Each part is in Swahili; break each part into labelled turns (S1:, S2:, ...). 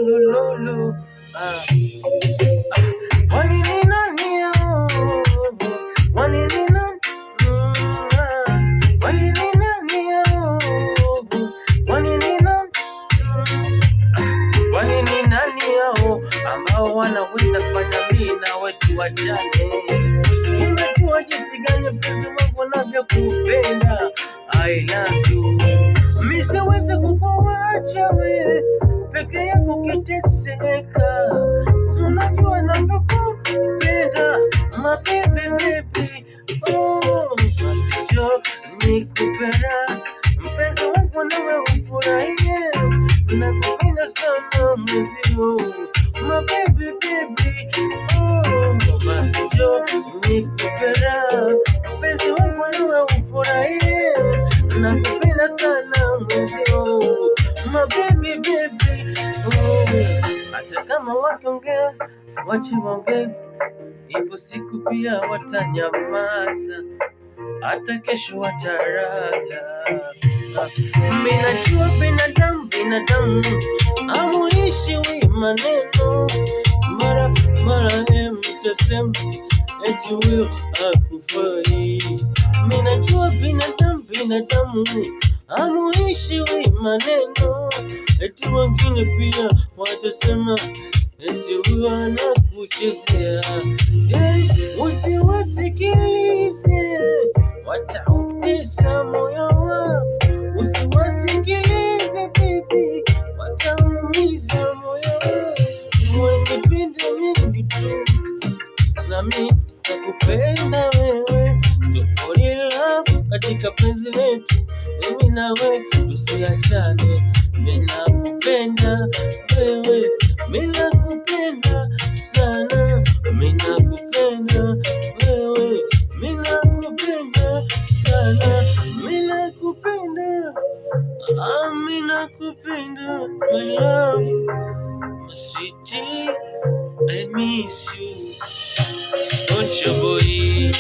S1: lulu. Wanini nani yao? Wanini nani? Wanini nani yao? Wanini nani? Wanini nani yao ambao wanaweza fanya mimi na wetu wajane? Unajua jinsi gani mpenzi wangu navyokupenda. I love you. Mimi siwezi kukuacha wewe peke yako kiteseka. Si unajua navyokupenda my baby. Oh, njoo nikupenda mpenzi wangu nawe ufurahie. Nakupenda sana mwenzio my baby. Oh, basi njoo nikupenda mpenzi wangu nawe ufurahie. Nakupenda sana mwenzio my baby. Oh, hata kama wakiongea wache waongee, ipo siku pia watanyamaza, hata kesho watalala. Mimi najua binadamu hamuishi maneno, mara mtasema eti huyo hakufai. Mimi najua binadamu hamuishi maneno, eti wengine pia watasema eti huyo anakuchezea. Usiwasikilize, watautesa moyo wako. Usiwasikilize baby, wataumiza moyo wako. Wanipende mingi tu, nami nakupenda wewe. To fall in love katika penzi letu, mimi nawe tusiachane. Mimi nakupenda wewe, mimi nakupenda sana. Mimi nakupenda wewe, mimi nakupenda sana. Mimi nakupenda, mimi nakupenda my love, my sweetie, I miss you. Ocha boy,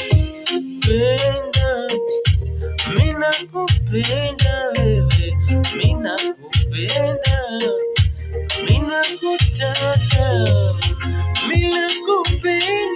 S1: penda, mimi nakupenda wewe, mimi nakupenda, mimi nakutaka, mimi nakupenda.